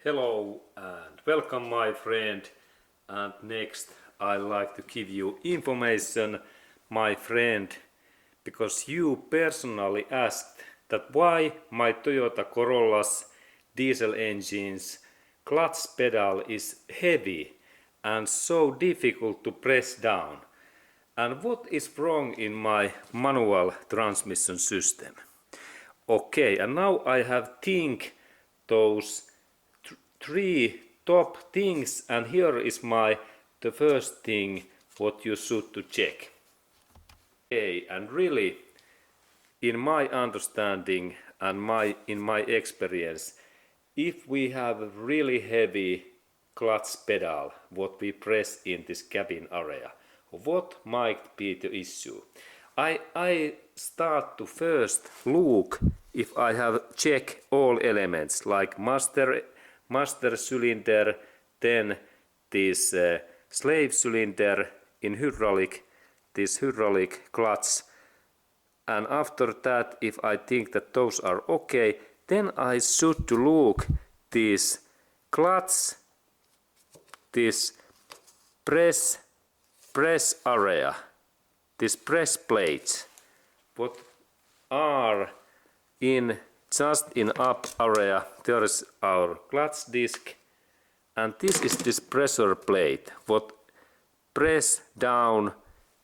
Hello and welcome my friend, and next I like to give you information, my friend, because you personally asked that why my Toyota Corolla's diesel engine's clutch pedal is heavy and so difficult to press down, and what is wrong in my manual transmission system. Okay, and now I have think those three top things, and here is the first thing what you should to check. Okay, and really in my understanding and in my experience, if we have a really heavy clutch pedal what we press in this cabin area, what might be the issue? I start to first look if I have checked all elements like master cylinder, then this slave cylinder in hydraulic, this hydraulic clutch, and after that if I think that those are okay, then I should to look this clutch, this press area, this press plates, what are in just in up area. There is our clutch disc, and this is this pressure plate what press down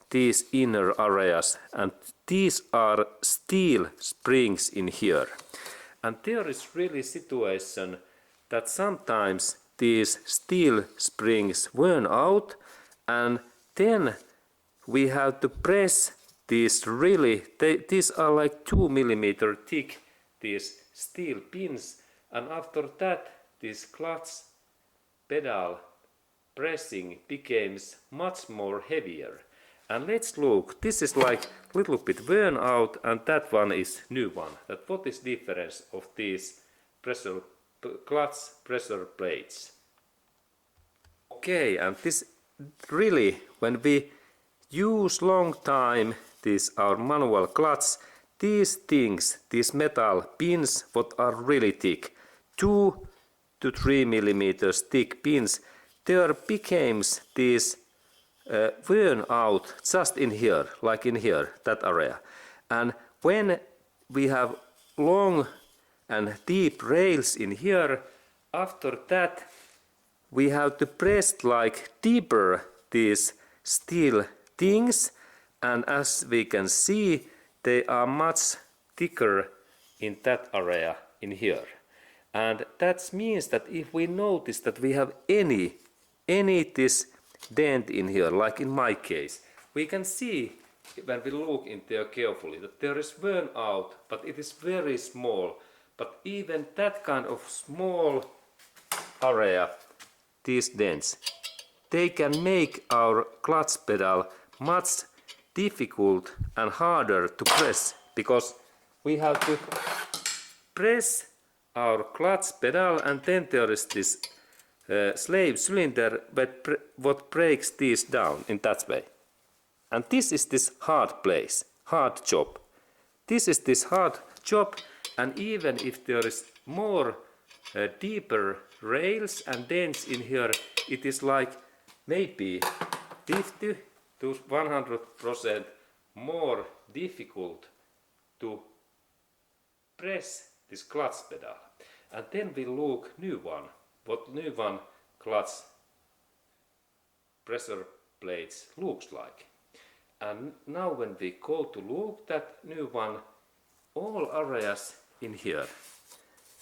these inner areas, and these are steel springs in here. And there is really situation that sometimes these steel springs burn out, and then we have to press these really, these are like 2 millimeter thick, these steel pins, and after that this clutch pedal pressing becomes much more heavier. And let's look, this is like little bit worn out, and that one is new one. That what is difference of these clutch pressure plates? Okay, and this really, when we use long time this our manual clutch, these things, these metal pins what are really thick, 2 to 3 millimeters thick pins, there becomes these worn out just in here, like in here, that area. And when we have long and deep rails in here, after that we have to press like deeper these steel things, and as we can see they are much thicker in that area in here. And that means that if we notice that we have any this dent in here, like in my case, we can see when we look in there carefully that there is worn out, but it is very small. But even that kind of small area, these dents, they can make our clutch pedal much difficult and harder to press, because we have to press our clutch pedal, and then there is this slave cylinder what breaks these down in that way. And this is this hard place, hard job. This is this hard job, and even if there is more deeper rails and dents in here, it is like maybe 50 to 100% more difficult to press this clutch pedal. And then we look new one, what new one clutch pressure plates looks like. And now when we go to look that new one, all areas in here,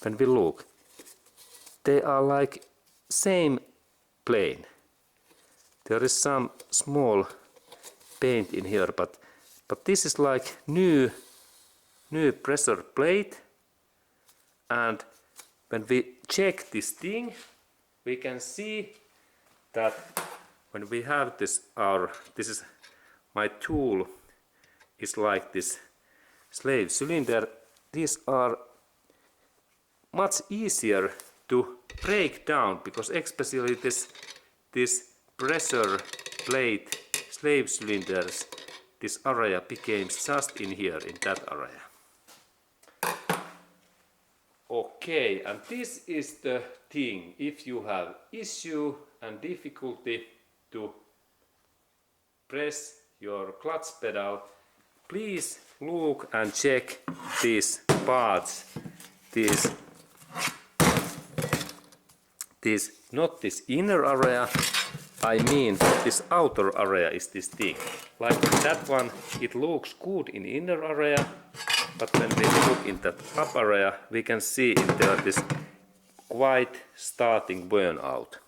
when we look, they are like same plane. There is some small paint in here, but this is like new pressure plate. And when we check this thing, we can see that when we have this this is my tool is like this slave cylinder, these are much easier to break down, because especially this pressure plate slave cylinders, this area became just in here, in that area. Okay, and this is the thing. If you have issue and difficulty to press your clutch pedal, please look and check these parts. Not this inner area, I mean this outer area is this thing. Like that one, it looks good in inner area, but when we look in that up area, we can see there this quite starting burnout.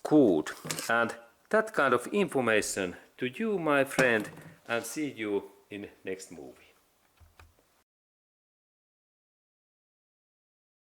Good. And that kind of information to you, my friend, and see you in next movie.